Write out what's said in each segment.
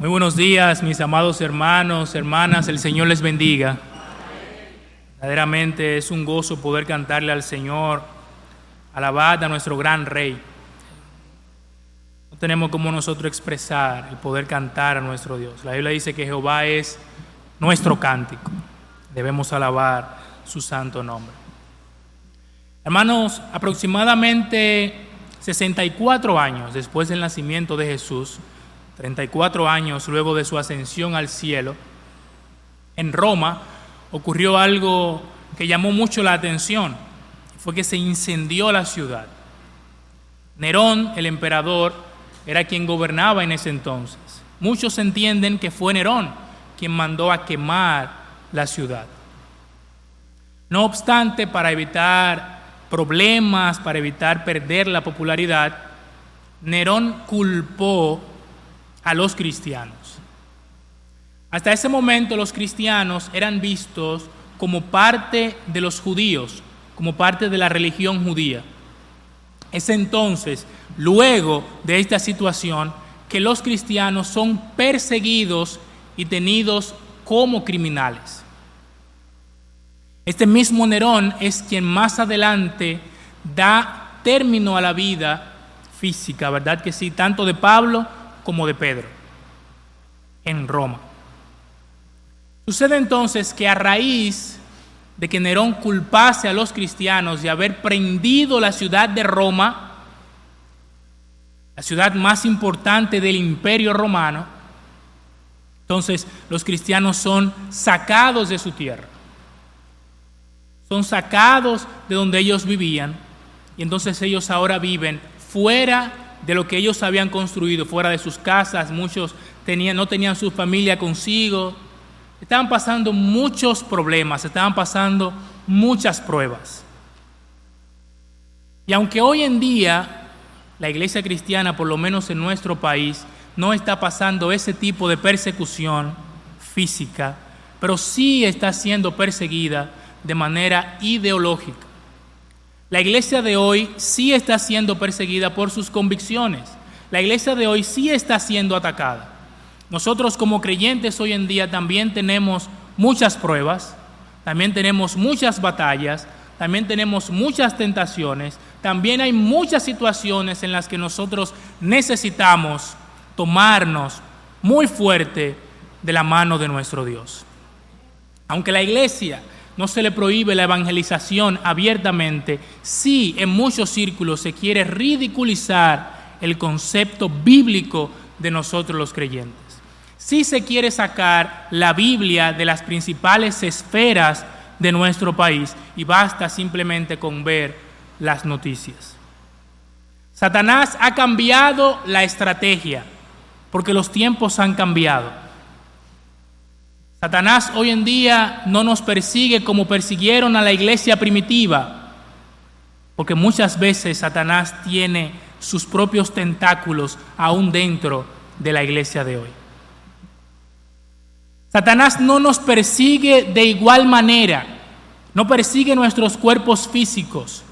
Muy buenos días, mis amados hermanos, hermanas, el Señor les bendiga. Verdaderamente es un gozo poder cantarle al Señor, alabad a nuestro gran Rey. No tenemos como nosotros expresar el poder cantar a nuestro Dios. La Biblia dice que Jehová es nuestro cántico. Debemos alabar su santo nombre. Hermanos, aproximadamente 64 años después del nacimiento de Jesús, 34 años luego de su ascensión al cielo, en Roma ocurrió algo que llamó mucho la atención. Fue que se incendió la ciudad. Nerón, el emperador, era quien gobernaba en ese entonces. Muchos entienden que fue Nerón quien mandó a quemar la ciudad. No obstante, para evitar problemas, para evitar perder la popularidad, Nerón culpó a los cristianos. Hasta ese momento los cristianos eran vistos como parte de los judíos, como parte de la religión judía. Es entonces, luego de esta situación, que los cristianos son perseguidos y tenidos como criminales. Este mismo Nerón es quien más adelante da término a la vida física, ¿verdad que sí? Tanto de Pablo como de Pedro, en Roma. Sucede entonces que a raíz de que Nerón culpase a los cristianos de haber prendido la ciudad de Roma, la ciudad más importante del Imperio Romano, entonces los cristianos son sacados de su tierra, son sacados de donde ellos vivían, y entonces ellos ahora viven fuera de lo que ellos habían construido, fuera de sus casas. Muchos no tenían su familia consigo. Estaban pasando muchos problemas, estaban pasando muchas pruebas. Y aunque hoy en día la iglesia cristiana, por lo menos en nuestro país, no está pasando ese tipo de persecución física, pero sí está siendo perseguida de manera ideológica. La iglesia de hoy sí está siendo perseguida por sus convicciones. La iglesia de hoy sí está siendo atacada. Nosotros como creyentes hoy en día también tenemos muchas pruebas, también tenemos muchas batallas, también tenemos muchas tentaciones, también hay muchas situaciones en las que nosotros necesitamos tomarnos muy fuerte de la mano de nuestro Dios. Aunque la iglesia no se le prohíbe la evangelización abiertamente, sí en muchos círculos se quiere ridiculizar el concepto bíblico de nosotros los creyentes. Sí se quiere sacar la Biblia de las principales esferas de nuestro país y basta simplemente con ver las noticias. Satanás ha cambiado la estrategia porque los tiempos han cambiado. Satanás hoy en día no nos persigue como persiguieron a la iglesia primitiva, porque muchas veces Satanás tiene sus propios tentáculos aún dentro de la iglesia de hoy. Satanás no nos persigue de igual manera, no persigue nuestros cuerpos físicos,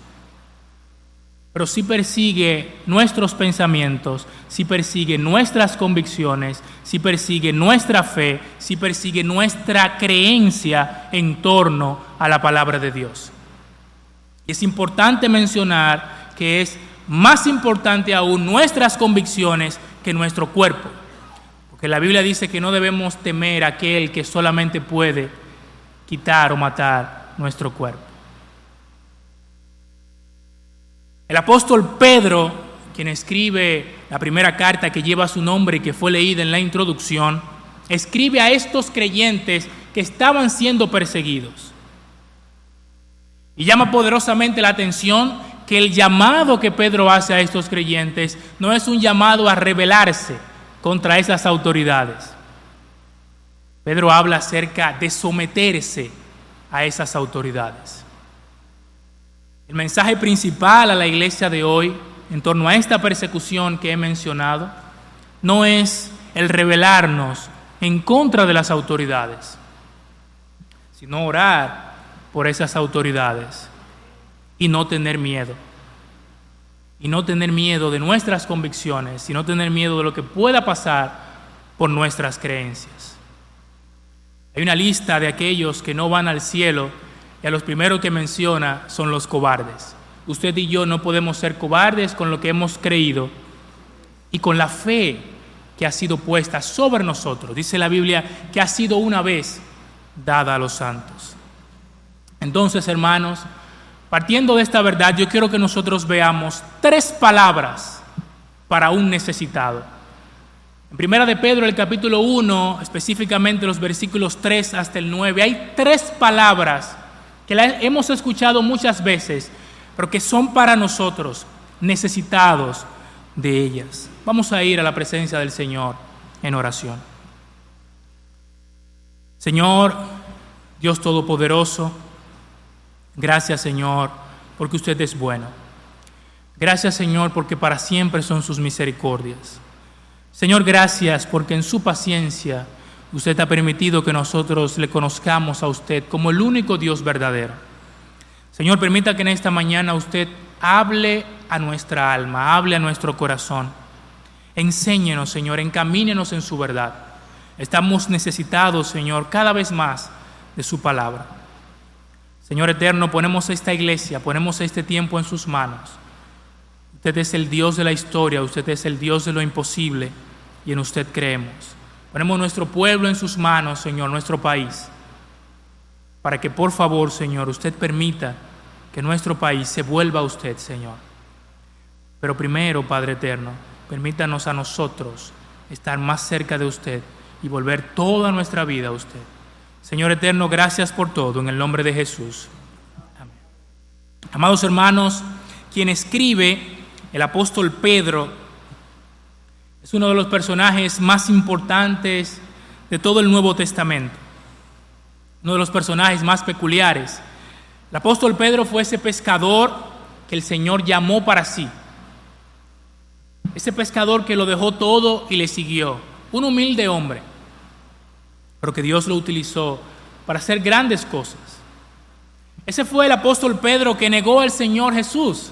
pero sí persigue nuestros pensamientos, sí persigue nuestras convicciones, sí persigue nuestra fe, sí persigue nuestra creencia en torno a la palabra de Dios. Y es importante mencionar que es más importante aún nuestras convicciones que nuestro cuerpo, porque la Biblia dice que no debemos temer a aquel que solamente puede quitar o matar nuestro cuerpo. El apóstol Pedro, quien escribe la primera carta que lleva su nombre y que fue leída en la introducción, escribe a estos creyentes que estaban siendo perseguidos. Y llama poderosamente la atención que el llamado que Pedro hace a estos creyentes no es un llamado a rebelarse contra esas autoridades. Pedro habla acerca de someterse a esas autoridades. El mensaje principal a la iglesia de hoy, en torno a esta persecución que he mencionado, no es el rebelarnos en contra de las autoridades, sino orar por esas autoridades y no tener miedo. Y no tener miedo de nuestras convicciones, y no tener miedo de lo que pueda pasar por nuestras creencias. Hay una lista de aquellos que no van al cielo y a los primeros que menciona son los cobardes. Usted y yo no podemos ser cobardes con lo que hemos creído y con la fe que ha sido puesta sobre nosotros. Dice la Biblia que ha sido una vez dada a los santos. Entonces, hermanos, partiendo de esta verdad, yo quiero que nosotros veamos 3 palabras para un necesitado. En Primera de Pedro, el capítulo 1, específicamente los versículos 3 hasta el 9, hay 3 palabras que las hemos escuchado muchas veces, pero que son para nosotros necesitados de ellas. Vamos a ir a la presencia del Señor en oración. Señor, Dios Todopoderoso, gracias, Señor, porque usted es bueno. Gracias, Señor, porque para siempre son sus misericordias. Señor, gracias porque en su paciencia usted ha permitido que nosotros le conozcamos a usted como el único Dios verdadero. Señor, permita que en esta mañana usted hable a nuestra alma, hable a nuestro corazón. Enséñenos, Señor, encamínenos en su verdad. Estamos necesitados, Señor, cada vez más de su palabra. Señor eterno, ponemos esta iglesia, ponemos este tiempo en sus manos. Usted es el Dios de la historia, usted es el Dios de lo imposible y en usted creemos. Ponemos nuestro pueblo en sus manos, Señor, nuestro país, para que por favor, Señor, usted permita que nuestro país se vuelva a usted, Señor. Pero primero, Padre eterno, permítanos a nosotros estar más cerca de usted y volver toda nuestra vida a usted. Señor eterno, gracias por todo, en el nombre de Jesús. Amén. Amados hermanos, quien escribe, el apóstol Pedro, es uno de los personajes más importantes de todo el Nuevo Testamento, uno de los personajes más peculiares. El apóstol Pedro fue ese pescador que el Señor llamó para sí, ese pescador que lo dejó todo y le siguió, un humilde hombre, pero que Dios lo utilizó para hacer grandes cosas. Ese fue el apóstol Pedro que negó al Señor Jesús.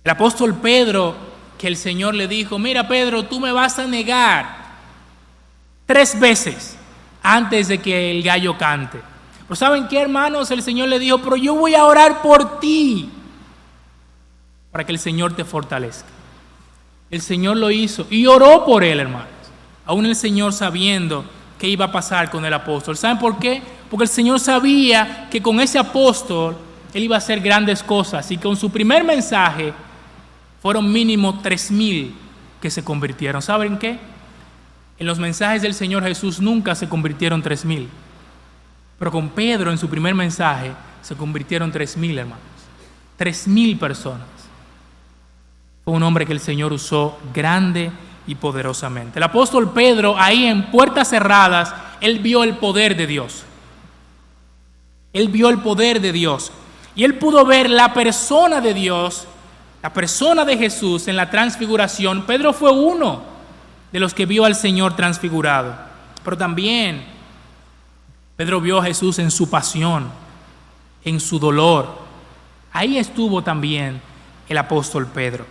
El apóstol Pedro, que el Señor le dijo: mira, Pedro, tú me vas a negar 3 veces antes de que el gallo cante. Pero ¿saben qué, hermanos? El Señor le dijo: pero yo voy a orar por ti, para que el Señor te fortalezca. El Señor lo hizo y oró por él, hermanos. Aún el Señor sabiendo qué iba a pasar con el apóstol. ¿Saben por qué? Porque el Señor sabía que con ese apóstol él iba a hacer grandes cosas, y con su primer mensaje fueron mínimo 3,000 que se convirtieron. ¿Saben qué? En los mensajes del Señor Jesús nunca se convirtieron 3,000, pero con Pedro en su primer mensaje se convirtieron 3,000, hermanos. 3,000 personas. Fue un hombre que el Señor usó grande y poderosamente. El apóstol Pedro, ahí en puertas cerradas, él vio el poder de Dios. Él vio el poder de Dios. Y él pudo ver la persona de Dios, la persona de Jesús en la transfiguración. Pedro fue uno de los que vio al Señor transfigurado. Pero también Pedro vio a Jesús en su pasión, en su dolor. Ahí estuvo también el apóstol Pedro.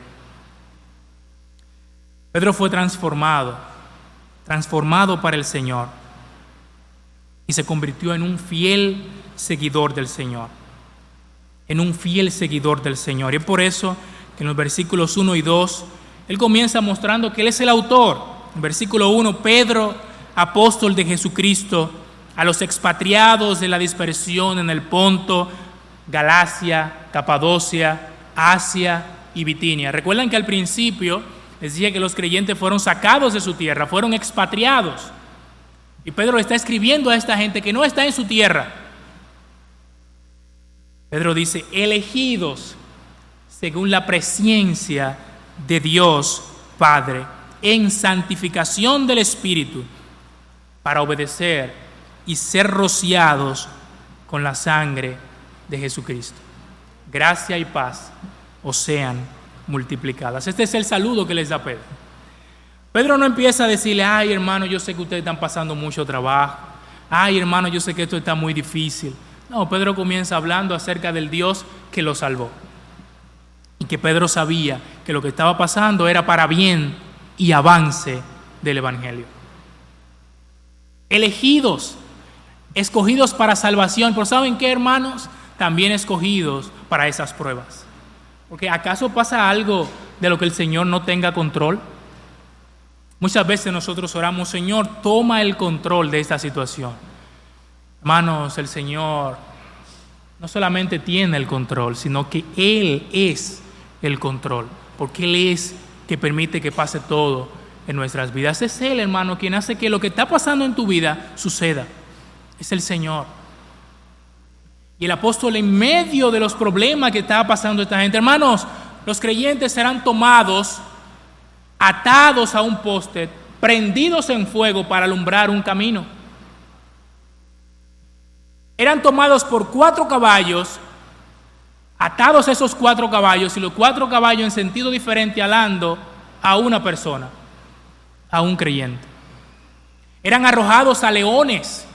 Pedro fue transformado para el Señor, y se convirtió en un fiel seguidor del Señor. En un fiel seguidor del Señor. Y es por eso que en los versículos 1 y 2, él comienza mostrando que él es el autor. En versículo 1, Pedro, apóstol de Jesucristo, a los expatriados de la dispersión en el Ponto, Galacia, Capadocia, Asia y Bitinia. Recuerdan que al principio les dije que los creyentes fueron sacados de su tierra, fueron expatriados. Y Pedro le está escribiendo a esta gente que no está en su tierra. Pedro dice: elegidos según la presciencia de Dios Padre, en santificación del Espíritu, para obedecer y ser rociados con la sangre de Jesucristo. Gracia y paz os sean multiplicadas. Este es el saludo que les da Pedro. Pedro no empieza a decirle: ay, hermano, yo sé que ustedes están pasando mucho trabajo. Ay, hermano, yo sé que esto está muy difícil. No, Pedro comienza hablando acerca del Dios que lo salvó. Y que Pedro sabía que lo que estaba pasando era para bien y avance del Evangelio. Elegidos, escogidos para salvación, pero ¿saben qué, hermanos? También escogidos para esas pruebas. Porque ¿acaso pasa algo de lo que el Señor no tenga control? Muchas veces nosotros oramos, Señor, toma el control de esta situación. Hermanos, el Señor no solamente tiene el control, sino que Él es el control, porque Él es que permite que pase todo en nuestras vidas. Es Él, hermano, quien hace que lo que está pasando en tu vida suceda. Es el Señor. Y el apóstol, en medio de los problemas que estaba pasando esta gente, hermanos, los creyentes serán tomados, atados a un poste, prendidos en fuego para alumbrar un camino. Eran tomados por 4 caballos, atados a esos 4 caballos, y los 4 caballos en sentido diferente alando a una persona, a un creyente. Eran arrojados a leones,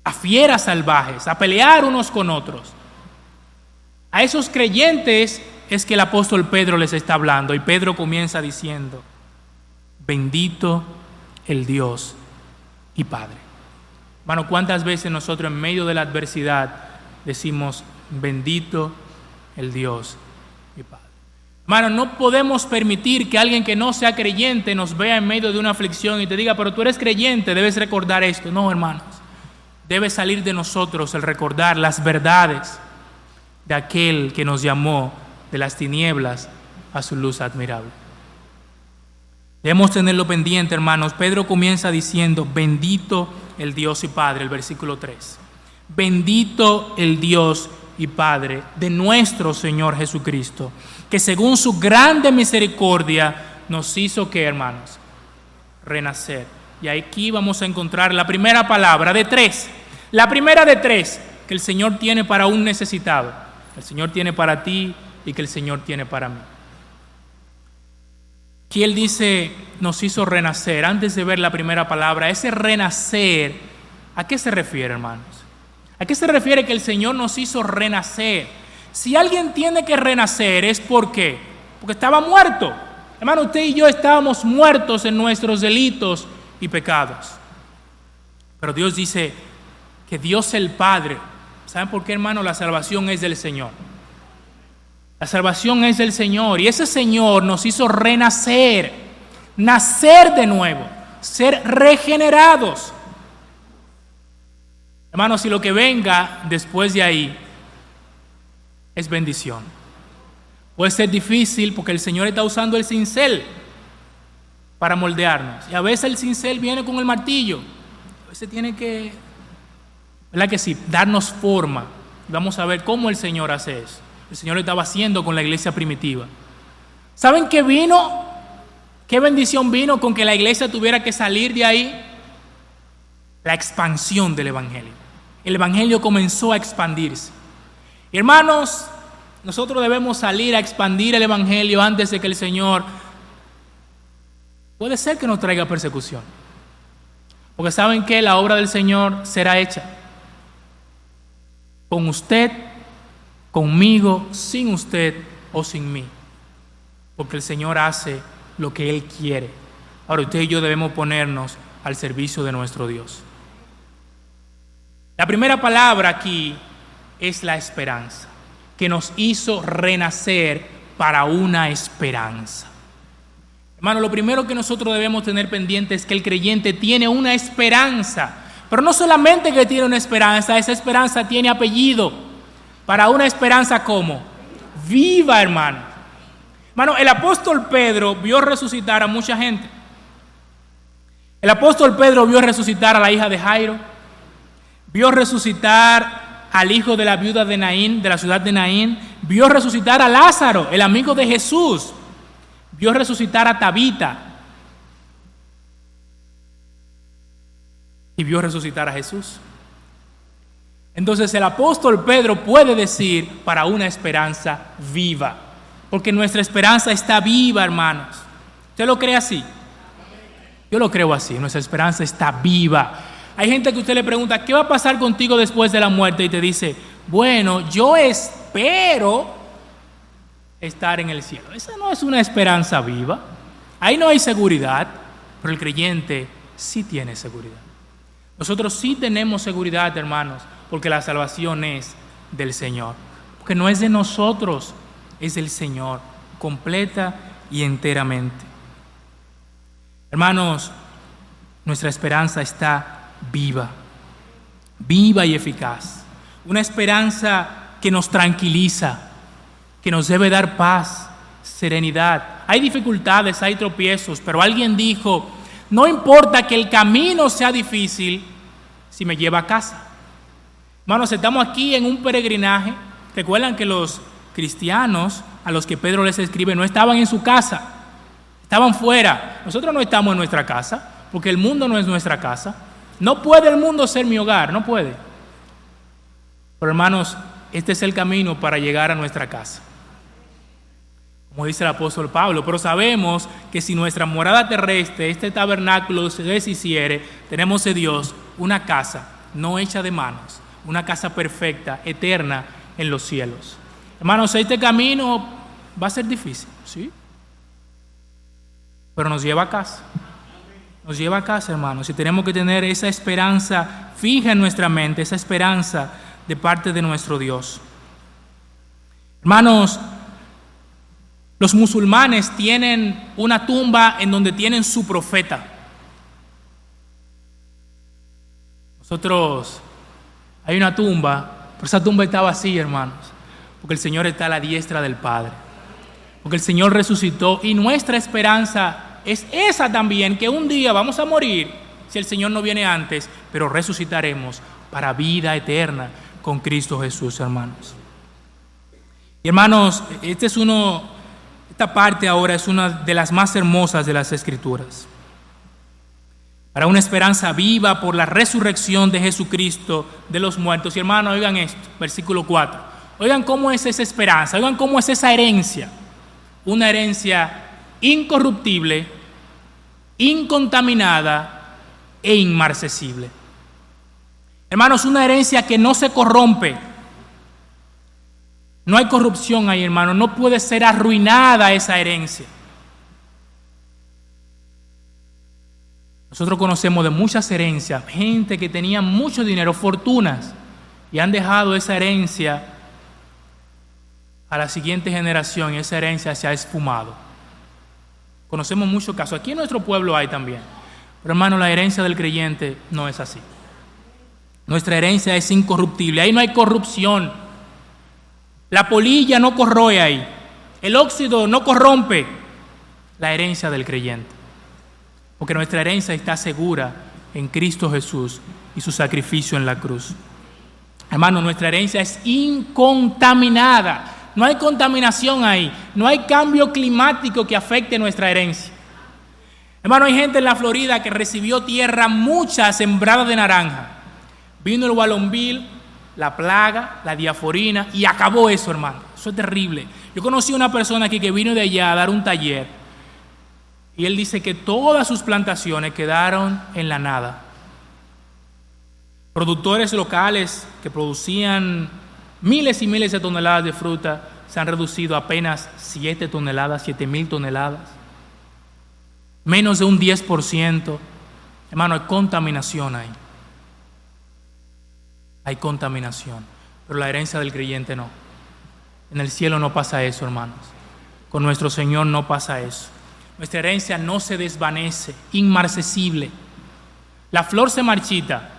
a fieras salvajes, a pelear unos con otros. A esos creyentes es que el apóstol Pedro les está hablando, y Pedro comienza diciendo: bendito el Dios y Padre. Hermano, ¿cuántas veces nosotros en medio de la adversidad decimos bendito el Dios y Padre? Hermano, no podemos permitir que alguien que no sea creyente nos vea en medio de una aflicción y te diga, pero tú eres creyente, debes recordar esto. No, hermanos, debe salir de nosotros el recordar las verdades de aquel que nos llamó de las tinieblas a su luz admirable. Debemos tenerlo pendiente, hermanos. Pedro comienza diciendo, bendito el Dios y Padre, el versículo 3. Bendito el Dios y Padre de nuestro Señor Jesucristo, que según su grande misericordia nos hizo, ¿qué, hermanos? Renacer. Y aquí vamos a encontrar la primera palabra de 3. La primera de 3 que el Señor tiene para un necesitado. El Señor tiene para ti y que el Señor tiene para mí. Aquí Él dice, nos hizo renacer. Antes de ver la primera palabra, ese renacer, ¿a qué se refiere, hermanos? ¿A qué se refiere que el Señor nos hizo renacer? Si alguien tiene que renacer, ¿es por qué? Porque estaba muerto. Hermano, usted y yo estábamos muertos en nuestros delitos y pecados. Pero Dios dice que Dios el Padre, ¿saben por qué, hermano? La salvación es del Señor. La salvación es del Señor, y ese Señor nos hizo renacer, nacer de nuevo, ser regenerados. Hermanos, si lo que venga después de ahí es bendición. Puede ser difícil porque el Señor está usando el cincel para moldearnos. Y a veces el cincel viene con el martillo. A veces tiene que, ¿verdad que sí?, darnos forma. Y vamos a ver cómo el Señor hace eso. El Señor lo estaba haciendo con la iglesia primitiva. ¿Saben qué vino? ¿Qué bendición vino con que la iglesia tuviera que salir de ahí? La expansión del Evangelio. El Evangelio comenzó a expandirse. Hermanos, nosotros debemos salir a expandir el Evangelio antes de que el Señor, puede ser que nos traiga persecución. Porque saben que la obra del Señor será hecha con usted, conmigo, sin usted o sin mí. Porque el Señor hace lo que Él quiere. Ahora usted y yo debemos ponernos al servicio de nuestro Dios. La primera palabra aquí es la esperanza, que nos hizo renacer para una esperanza. Hermano, lo primero que nosotros debemos tener pendiente es que el creyente tiene una esperanza, pero no solamente que tiene una esperanza, esa esperanza tiene apellido. Para una esperanza ¿cómo? Viva, hermano. Hermano, el apóstol Pedro vio resucitar a mucha gente. El apóstol Pedro vio resucitar a la hija de Jairo, vio resucitar al hijo de la viuda de Naín, de la ciudad de Naín, vio resucitar a Lázaro, el amigo de Jesús, vio resucitar a Tabita y vio resucitar a Jesús. Entonces el apóstol Pedro puede decir para una esperanza viva, porque nuestra esperanza está viva, hermanos. ¿Usted lo cree así? Yo lo creo así, nuestra esperanza está viva. Hay gente que usted le pregunta, ¿qué va a pasar contigo después de la muerte? Y te dice, bueno, yo espero estar en el cielo. Esa no es una esperanza viva. Ahí no hay seguridad, pero el creyente sí tiene seguridad. Nosotros sí tenemos seguridad, hermanos, porque la salvación es del Señor. Porque no es de nosotros, es del Señor, completa y enteramente. Hermanos, nuestra esperanza está viva y eficaz. Una esperanza que nos tranquiliza, que nos debe dar paz, serenidad. Hay dificultades, hay tropiezos, pero alguien dijo, no importa que el camino sea difícil si me lleva a casa. Hermanos, estamos aquí en un peregrinaje. Recuerdan que los cristianos a los que Pedro les escribe no estaban en su casa, estaban fuera. Nosotros no estamos en nuestra casa, porque el mundo no es nuestra casa. No puede el mundo ser mi hogar, no puede. Pero hermanos, este es el camino para llegar a nuestra casa, como dice el apóstol Pablo. Pero sabemos que si nuestra morada terrestre, este tabernáculo se deshiciere, tenemos de Dios una casa no hecha de manos, una casa perfecta, eterna en los cielos. Hermanos, este camino va a ser difícil, ¿sí? Pero nos lleva a casa. Nos lleva a casa, hermanos, y tenemos que tener esa esperanza fija en nuestra mente, esa esperanza de parte de nuestro Dios. Hermanos, los musulmanes tienen una tumba en donde tienen su profeta. Nosotros, hay una tumba, pero esa tumba está vacía, hermanos, porque el Señor está a la diestra del Padre, porque el Señor resucitó, y nuestra esperanza es esa también, que un día vamos a morir si el Señor no viene antes, pero resucitaremos para vida eterna con Cristo Jesús, hermanos. Y hermanos, esta parte ahora es una de las más hermosas de las Escrituras. Para una esperanza viva por la resurrección de Jesucristo de los muertos. Y hermanos, oigan esto, versículo 4. Oigan cómo es esa esperanza, oigan cómo es esa herencia. Una herencia incorruptible, incontaminada e inmarcesible. Hermanos, una herencia que no se corrompe. No hay corrupción ahí, hermano. No puede ser arruinada esa herencia. Nosotros conocemos de muchas herencias, gente que tenía mucho dinero, fortunas, y han dejado esa herencia a la siguiente generación y esa herencia se ha esfumado. Conocemos muchos casos. Aquí en nuestro pueblo hay también. Pero hermano, la herencia del creyente no es así. Nuestra herencia es incorruptible. Ahí no hay corrupción. La polilla no corroe ahí. El óxido no corrompe la herencia del creyente. Porque nuestra herencia está segura en Cristo Jesús y su sacrificio en la cruz. Hermano, nuestra herencia es incontaminada. No hay contaminación ahí. No hay cambio climático que afecte nuestra herencia. Hermano, hay gente en la Florida que recibió tierra mucha sembrada de naranja. Vino el Gualombil, la plaga, la diaforina y acabó eso, hermano. Eso es terrible. Yo conocí a una persona aquí que vino de allá a dar un taller y él dice que todas sus plantaciones quedaron en la nada. Productores locales que producían miles y miles de toneladas de fruta se han reducido a apenas 7 toneladas, 7,000 toneladas. Menos de un 10%. Hermano, hay contaminación ahí. Hay contaminación. Pero la herencia del creyente no. En el cielo no pasa eso, hermanos. Con nuestro Señor no pasa eso. Nuestra herencia no se desvanece, inmarcesible. La flor se marchita,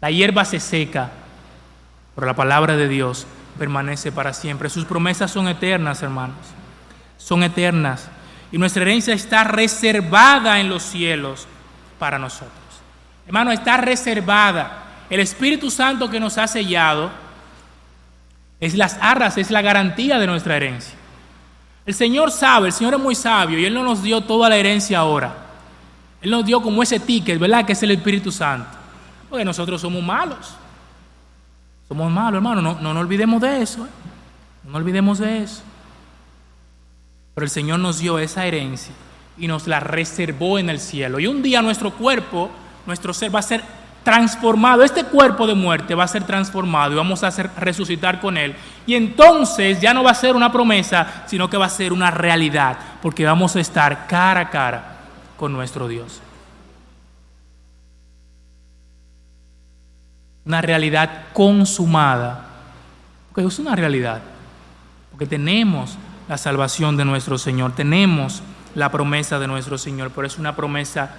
la hierba se seca, pero la palabra de Dios permanece para siempre. Sus promesas son eternas, hermanos. Son eternas. Y nuestra herencia está reservada en los cielos para nosotros. Hermano, está reservada. El Espíritu Santo que nos ha sellado es las arras, es la garantía de nuestra herencia. El Señor sabe, el Señor es muy sabio y Él no nos dio toda la herencia ahora. Él nos dio como ese ticket, ¿verdad? Que es el Espíritu Santo. Porque nosotros somos malos. Somos malos, hermano. No nos olvidemos de eso. No nos olvidemos de eso. Pero el Señor nos dio esa herencia y nos la reservó en el cielo. Y un día nuestro cuerpo, nuestro ser va a ser transformado. Este cuerpo de muerte va a ser transformado y vamos a resucitar con Él. Y entonces ya no va a ser una promesa, sino que va a ser una realidad, porque vamos a estar cara a cara con nuestro Dios. Una realidad consumada. Porque es una realidad. Porque tenemos la salvación de nuestro Señor, tenemos la promesa de nuestro Señor, pero es una promesa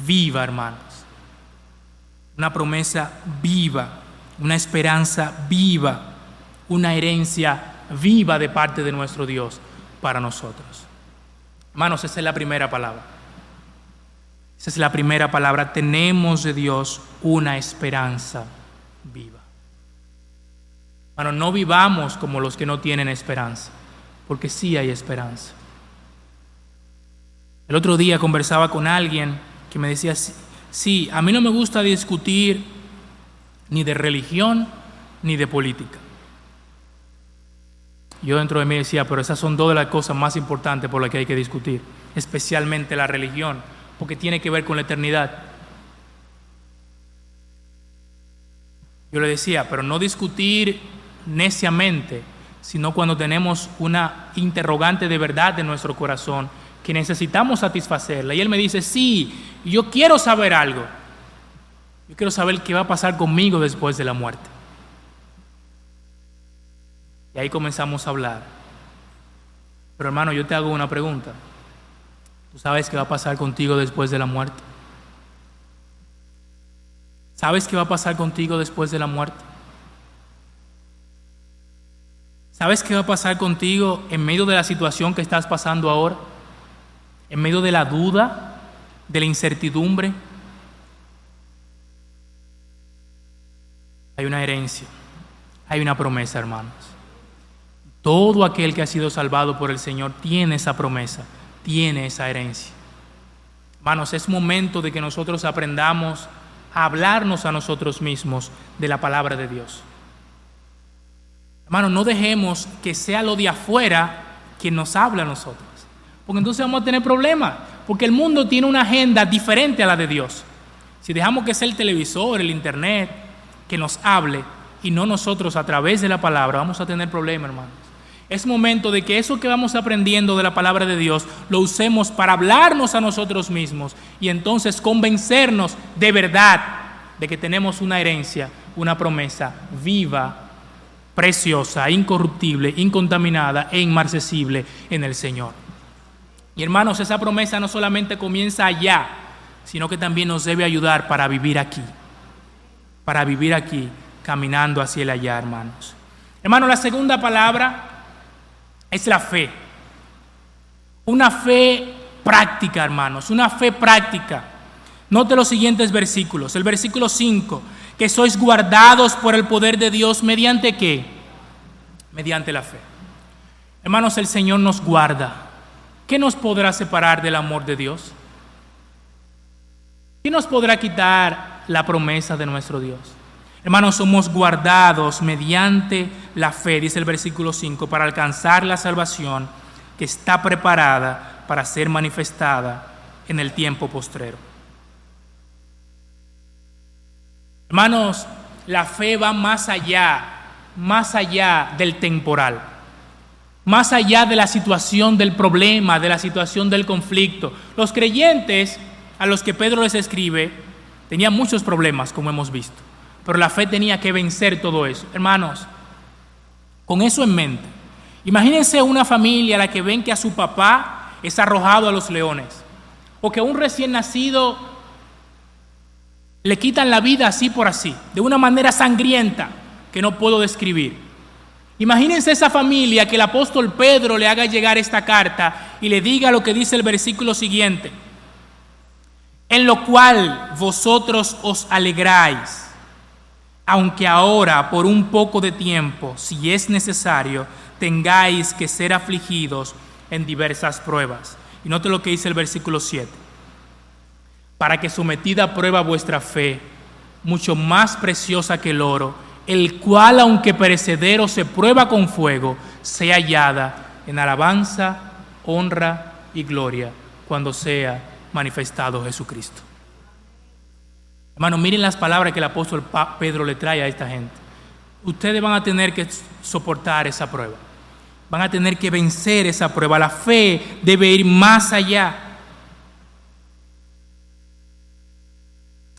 viva, hermanos. Una promesa viva, una esperanza viva, una herencia viva de parte de nuestro Dios para nosotros. Hermanos, esa es la primera palabra. Esa es la primera palabra. Tenemos de Dios una esperanza viva. Hermanos, no vivamos como los que no tienen esperanza, porque sí hay esperanza. El otro día conversaba con alguien que me decía, sí, a mí no me gusta discutir ni de religión ni de política. Yo dentro de mí decía, pero esas son dos de las cosas más importantes por las que hay que discutir, especialmente la religión, porque tiene que ver con la eternidad. Yo le decía, pero no discutir neciamente, sino cuando tenemos una interrogante de verdad en nuestro corazón, que necesitamos satisfacerla. Y él me dice, sí, yo quiero saber algo. Yo quiero saber qué va a pasar conmigo después de la muerte. Y ahí comenzamos a hablar. Pero hermano, yo te hago una pregunta. ¿Tú sabes qué va a pasar contigo después de la muerte? ¿Sabes qué va a pasar contigo después de la muerte? ¿Sabes qué va a pasar contigo en medio de la situación que estás pasando ahora? En medio de la duda, de la incertidumbre. Hay una herencia, hay una promesa, hermanos. Todo aquel que ha sido salvado por el Señor tiene esa promesa, tiene esa herencia. Hermanos, es momento de que nosotros aprendamos a hablarnos a nosotros mismos de la palabra de Dios. Hermanos, no dejemos que sea lo de afuera quien nos habla a nosotros, porque entonces vamos a tener problemas, porque el mundo tiene una agenda diferente a la de Dios. Si dejamos que sea el televisor, el internet, que nos hable y no nosotros a través de la palabra, vamos a tener problemas, hermanos. Es momento de que eso que vamos aprendiendo de la palabra de Dios lo usemos para hablarnos a nosotros mismos y entonces convencernos de verdad de que tenemos una herencia, una promesa viva, preciosa, incorruptible, incontaminada e inmarcesible en el Señor. Y hermanos, esa promesa no solamente comienza allá, sino que también nos debe ayudar para vivir aquí, caminando hacia el allá, hermanos. Hermanos, la segunda palabra es la fe. Una fe práctica, hermanos, una fe práctica. Note los siguientes versículos. El versículo 5, que sois guardados por el poder de Dios, ¿mediante qué? Mediante la fe. Hermanos, el Señor nos guarda. ¿Qué nos podrá separar del amor de Dios? ¿Qué nos podrá quitar la promesa de nuestro Dios? Hermanos, somos guardados mediante la fe, dice el versículo 5, para alcanzar la salvación que está preparada para ser manifestada en el tiempo postrero. Hermanos, la fe va más allá del temporal, más allá de la situación del problema, de la situación del conflicto. Los creyentes a los que Pedro les escribe tenían muchos problemas, como hemos visto, pero la fe tenía que vencer todo eso. Hermanos, con eso en mente, imagínense una familia a la que ven que a su papá es arrojado a los leones, o que a un recién nacido le quitan la vida así por así, de una manera sangrienta que no puedo describir. Imagínense esa familia que el apóstol Pedro le haga llegar esta carta y le diga lo que dice el versículo siguiente: en lo cual vosotros os alegráis, aunque ahora por un poco de tiempo, si es necesario, tengáis que ser afligidos en diversas pruebas. Y note lo que dice el versículo 7. Para que sometida a prueba vuestra fe, mucho más preciosa que el oro, el cual aunque perecedero se prueba con fuego, sea hallada en alabanza, honra y gloria cuando sea manifestado Jesucristo. Hermano, miren las palabras que el apóstol Pedro le trae a esta gente. Ustedes van a tener que soportar esa prueba. Van a tener que vencer esa prueba. La fe debe ir más allá.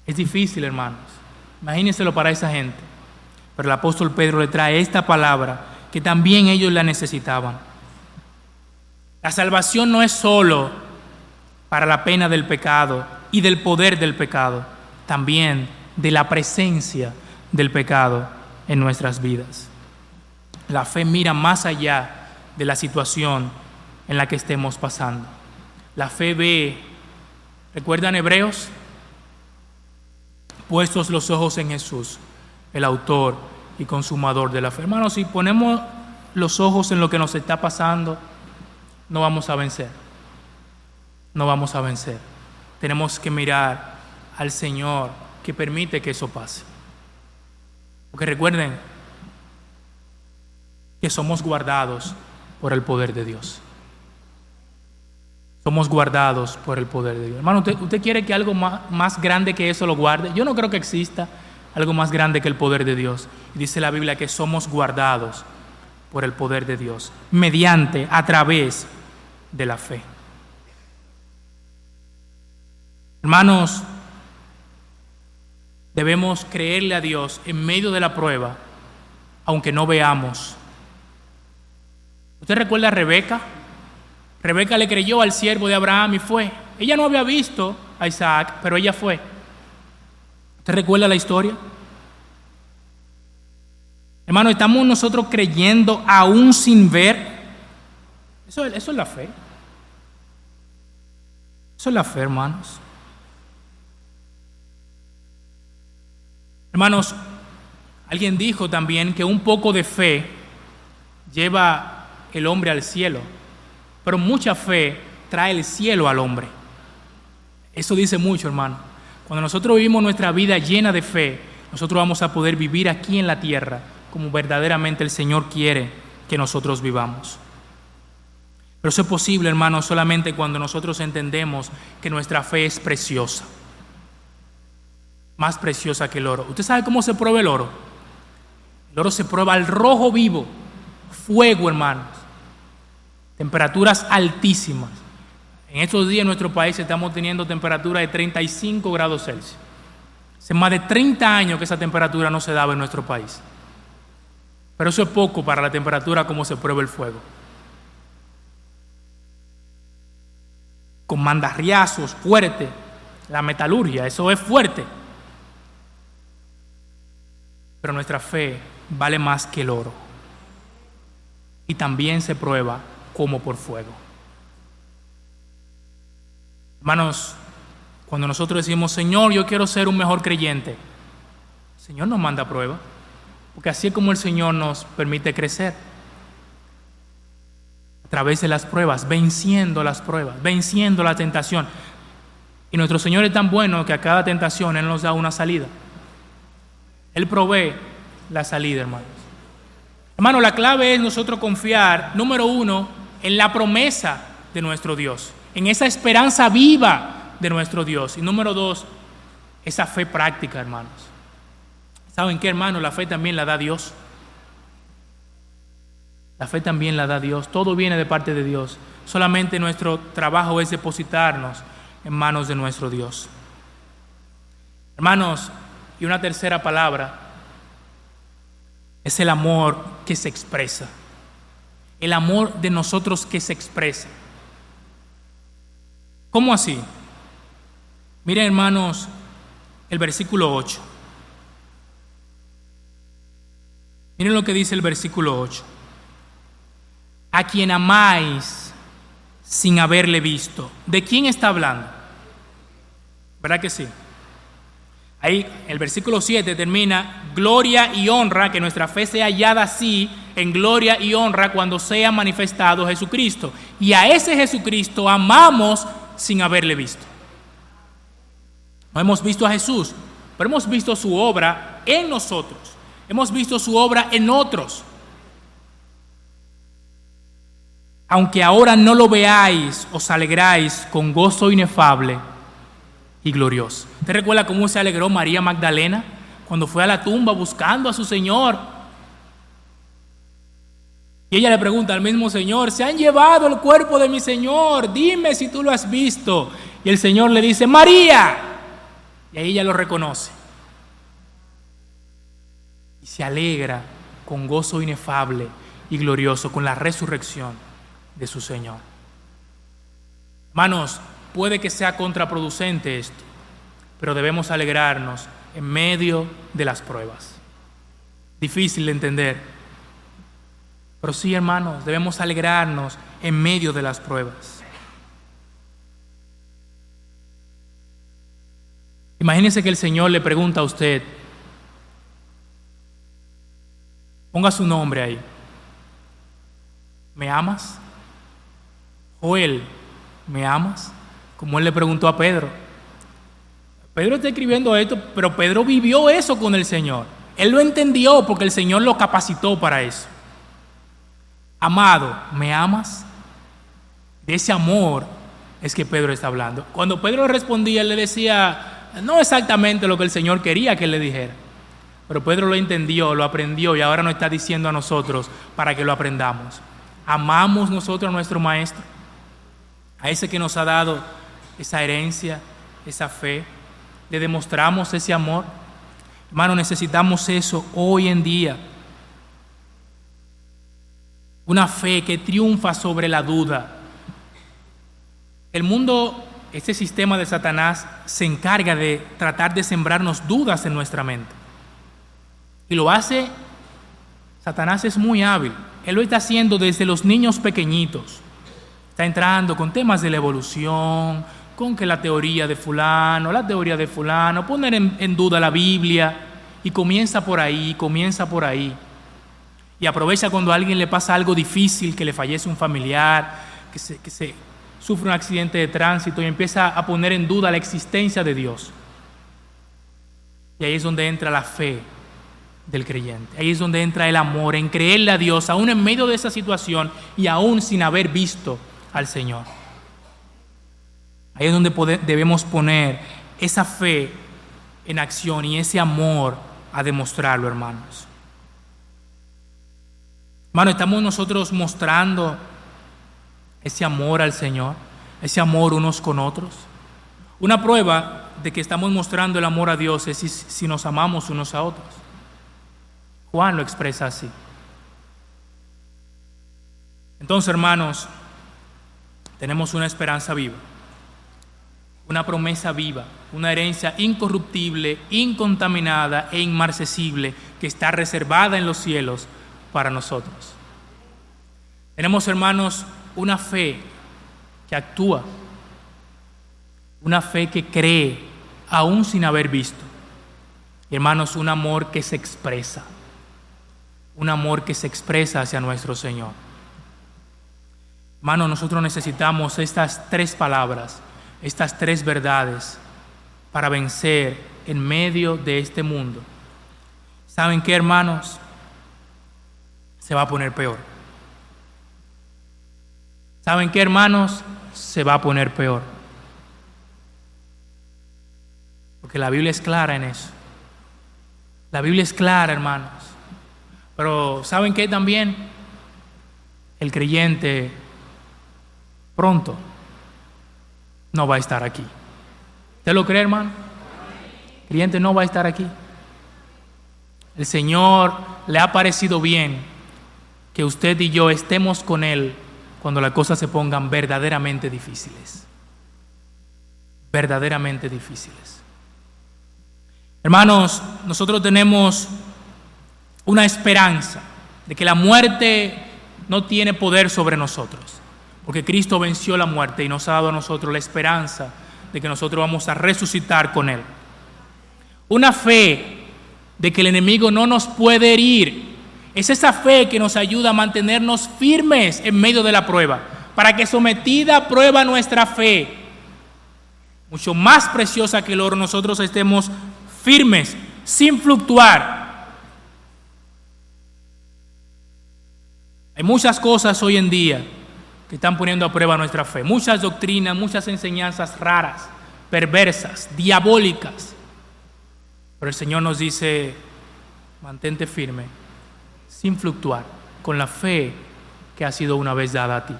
Es difícil, hermanos. Imagínenselo para esa gente. Pero el apóstol Pedro le trae esta palabra que también ellos la necesitaban. La salvación no es solo para la pena del pecado y del poder del pecado, también de la presencia del pecado en nuestras vidas. La fe mira más allá de la situación en la que estemos pasando. La fe ve, ¿recuerdan Hebreos? Puestos los ojos en Jesús, el autor y consumador de la fe. Hermanos, si ponemos los ojos en lo que nos está pasando, no vamos a vencer. No vamos a vencer. Tenemos que mirar al Señor que permite que eso pase. Porque recuerden que somos guardados por el poder de Dios. Somos guardados por el poder de Dios. Hermano, ¿usted quiere que algo más grande que eso lo guarde? Yo no creo que exista algo más grande que el poder de Dios. Y dice la Biblia que somos guardados por el poder de Dios, a través de la fe. Hermanos, debemos creerle a Dios en medio de la prueba, aunque no veamos. ¿Usted recuerda a Rebeca? Rebeca le creyó al siervo de Abraham y fue. Ella no había visto a Isaac, pero ella fue. ¿Usted recuerda la historia? Hermano, ¿estamos nosotros creyendo aún sin ver? Eso es la fe. Eso es la fe, hermanos. Hermanos, alguien dijo también que un poco de fe lleva el hombre al cielo, pero mucha fe trae el cielo al hombre. Eso dice mucho, hermano. Cuando nosotros vivimos nuestra vida llena de fe, nosotros vamos a poder vivir aquí en la tierra como verdaderamente el Señor quiere que nosotros vivamos. Pero eso es posible, hermano, solamente cuando nosotros entendemos que nuestra fe es preciosa. Más preciosa que el oro. ¿Usted sabe cómo se prueba el oro? El oro se prueba al rojo vivo. Fuego, hermanos. Temperaturas altísimas. En estos días en nuestro país estamos teniendo temperaturas de 35 grados Celsius. Hace más de 30 años que esa temperatura no se daba en nuestro país. Pero eso es poco para la temperatura como se prueba el fuego. Con mandarriazos fuerte. La metalurgia, eso es fuerte. Pero nuestra fe vale más que el oro. Y también se prueba como por fuego. Hermanos, cuando nosotros decimos, Señor, yo quiero ser un mejor creyente, el Señor nos manda prueba, porque así es como el Señor nos permite crecer. A través de las pruebas, venciendo la tentación. Y nuestro Señor es tan bueno que a cada tentación Él nos da una salida. Él provee la salida, hermanos. Hermano, la clave es nosotros confiar, número uno, en la promesa de nuestro Dios, en esa esperanza viva de nuestro Dios. Y número dos, esa fe práctica, hermanos. ¿Saben qué, hermanos? La fe también la da Dios. La fe también la da Dios. Todo viene de parte de Dios. Solamente nuestro trabajo es depositarnos en manos de nuestro Dios. Hermanos, y una tercera palabra es el amor que se expresa. El amor de nosotros que se expresa. ¿Cómo así? Miren, hermanos, el versículo 8. Miren lo que dice el versículo 8. A quien amáis sin haberle visto. ¿De quién está hablando? ¿Verdad que sí? Ahí el versículo 7 termina, gloria y honra, que nuestra fe sea hallada así, en gloria y honra cuando sea manifestado Jesucristo. Y a ese Jesucristo amamos sin haberle visto. No hemos visto a Jesús, pero hemos visto su obra en nosotros. Hemos visto su obra en otros. Aunque ahora no lo veáis, os alegráis con gozo inefable y glorioso. ¿Usted recuerda cómo se alegró María Magdalena cuando fue a la tumba buscando a su Señor? Y ella le pregunta al mismo Señor: se han llevado el cuerpo de mi Señor, dime si tú lo has visto. Y el Señor le dice: María. Y ahí ella lo reconoce y se alegra con gozo inefable y glorioso con la resurrección de su Señor. Hermanos, puede que sea contraproducente esto, pero debemos alegrarnos en medio de las pruebas. Difícil de entender, pero sí, hermanos, debemos alegrarnos en medio de las pruebas. Imagínense que el Señor le pregunta a usted, ponga su nombre ahí: ¿me amas? Joel, ¿me amas? Como Él le preguntó a Pedro. Pedro está escribiendo esto, pero Pedro vivió eso con el Señor. Él lo entendió porque el Señor lo capacitó para eso. Amado, ¿me amas? De ese amor es que Pedro está hablando. Cuando Pedro respondía, él le decía no exactamente lo que el Señor quería que él le dijera, pero Pedro lo entendió, lo aprendió y ahora nos está diciendo a nosotros para que lo aprendamos. ¿Amamos nosotros a nuestro Maestro? A ese que nos ha dado esa herencia, esa fe. ¿Le demostramos ese amor? Hermano, necesitamos eso hoy en día. Una fe que triunfa sobre la duda. El mundo, este sistema de Satanás, se encarga de tratar de sembrarnos dudas en nuestra mente. Y lo hace, Satanás es muy hábil. Él lo está haciendo desde los niños pequeñitos. Está entrando con temas de la evolución, con que la teoría de fulano, poner en duda la Biblia, y comienza por ahí. Y aprovecha cuando a alguien le pasa algo difícil, que le fallece un familiar, que se sufre un accidente de tránsito, y empieza a poner en duda la existencia de Dios. Y ahí es donde entra la fe del creyente. Ahí es donde entra el amor, en creerle a Dios, aún en medio de esa situación y aún sin haber visto al Señor. Ahí es donde debemos poner esa fe en acción y ese amor a demostrarlo, hermanos. Hermano, estamos nosotros mostrando ese amor al Señor, ese amor unos con otros. Una prueba de que estamos mostrando el amor a Dios es si nos amamos unos a otros. Juan lo expresa así. Entonces, hermanos, tenemos una esperanza viva, una promesa viva, una herencia incorruptible, incontaminada e inmarcesible que está reservada en los cielos para nosotros. Tenemos, hermanos, una fe que actúa, una fe que cree aún sin haber visto. Y, hermanos, un amor que se expresa, hacia nuestro Señor. Hermanos, nosotros necesitamos estas tres palabras, estas tres verdades para vencer en medio de este mundo. ¿Saben qué, hermanos? Se va a poner peor. ¿Saben qué, hermanos? Se va a poner peor. Porque la Biblia es clara en eso. La Biblia es clara, hermanos. Pero ¿saben qué también? El creyente pronto no va a estar aquí. ¿Usted lo cree, hermano? El creyente no va a estar aquí. El Señor le ha parecido bien que usted y yo estemos con Él cuando las cosas se pongan verdaderamente difíciles. Verdaderamente difíciles. Hermanos, nosotros tenemos una esperanza de que la muerte no tiene poder sobre nosotros, porque Cristo venció la muerte y nos ha dado a nosotros la esperanza de que nosotros vamos a resucitar con Él. Una fe de que el enemigo no nos puede herir. Es esa fe que nos ayuda a mantenernos firmes en medio de la prueba, para que sometida a prueba nuestra fe, mucho más preciosa que el oro, nosotros estemos firmes, sin fluctuar. Hay muchas cosas hoy en día que están poniendo a prueba nuestra fe, muchas doctrinas, muchas enseñanzas raras, perversas, diabólicas. Pero el Señor nos dice, mantente firme, sin fluctuar, con la fe que ha sido una vez dada a ti.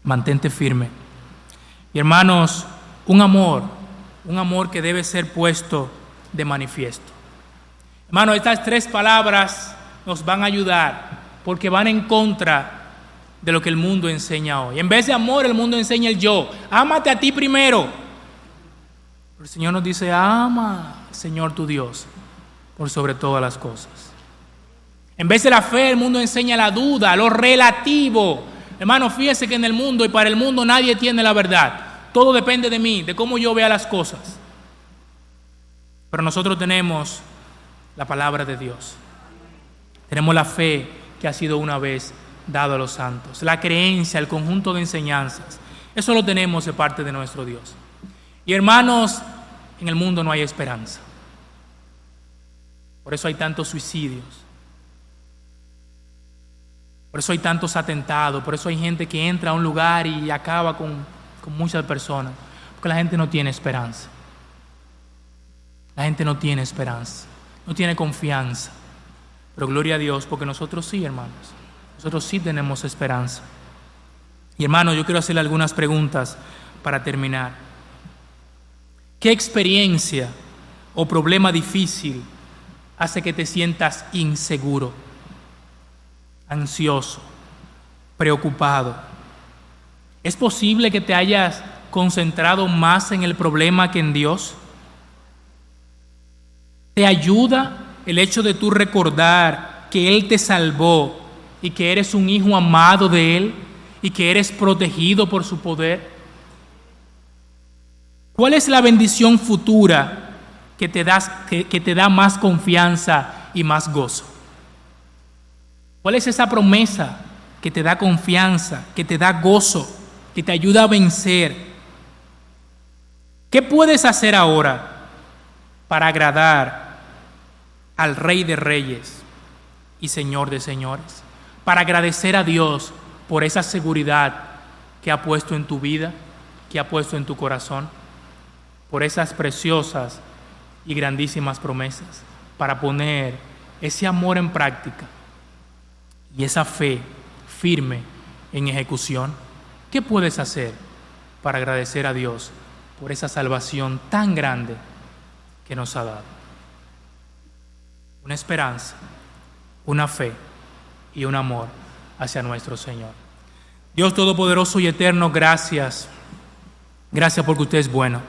Mantente firme. Y hermanos, un amor que debe ser puesto de manifiesto. Hermanos, estas 3 palabras nos van a ayudar porque van en contra de lo que el mundo enseña hoy. En vez de amor, el mundo enseña el yo. Ámate a ti primero. Pero el Señor nos dice, ama, Señor tu Dios, por sobre todas las cosas. En vez de la fe, el mundo enseña la duda, lo relativo. Hermano, fíjese que en el mundo y para el mundo nadie tiene la verdad. Todo depende de mí, de cómo yo vea las cosas. Pero nosotros tenemos la palabra de Dios. Tenemos la fe que ha sido una vez dado a los santos. La creencia, el conjunto de enseñanzas. Eso lo tenemos de parte de nuestro Dios. Y hermanos, en el mundo no hay esperanza. Por eso hay tantos suicidios. Por eso hay tantos atentados. Por eso hay gente que entra a un lugar y acaba con muchas personas. Porque la gente no tiene esperanza. La gente no tiene esperanza. No tiene confianza. Pero gloria a Dios, porque nosotros sí, hermanos. Nosotros sí tenemos esperanza. Y hermanos, yo quiero hacerle algunas preguntas para terminar. ¿Qué experiencia o problema difícil hace que te sientas inseguro, ansioso, preocupado? ¿Es posible que te hayas concentrado más en el problema que en Dios? ¿Te ayuda el hecho de tú recordar que Él te salvó y que eres un hijo amado de Él y que eres protegido por su poder? ¿Cuál es la bendición futura que te da más confianza y más gozo? ¿Cuál es esa promesa que te da confianza, que te da gozo, que te ayuda a vencer? ¿Qué puedes hacer ahora para agradar al Rey de Reyes y Señor de Señores? Para agradecer a Dios por esa seguridad que ha puesto en tu vida, que ha puesto en tu corazón, por esas preciosas y grandísimas promesas, para poner ese amor en práctica y esa fe firme en ejecución. ¿Qué puedes hacer para agradecer a Dios por esa salvación tan grande que nos ha dado? Una esperanza, una fe y un amor hacia nuestro Señor. Dios Todopoderoso y Eterno, gracias. Gracias porque usted es bueno.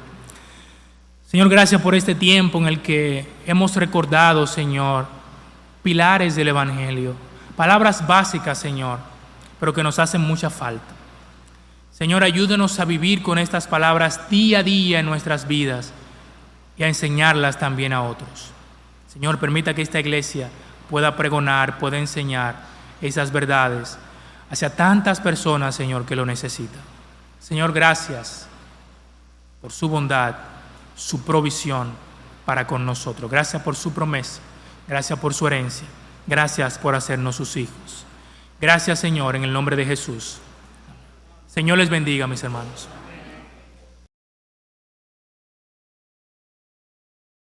Señor, gracias por este tiempo en el que hemos recordado, Señor, pilares del Evangelio, palabras básicas, Señor, pero que nos hacen mucha falta. Señor, ayúdenos a vivir con estas palabras día a día en nuestras vidas y a enseñarlas también a otros. Señor, permita que esta iglesia pueda pregonar, pueda enseñar esas verdades hacia tantas personas, Señor, que lo necesitan. Señor, gracias por su bondad, su provisión para con nosotros. Gracias por su promesa. Gracias por su herencia. Gracias por hacernos sus hijos. Gracias, Señor, en el nombre de Jesús. Señor les bendiga, mis hermanos.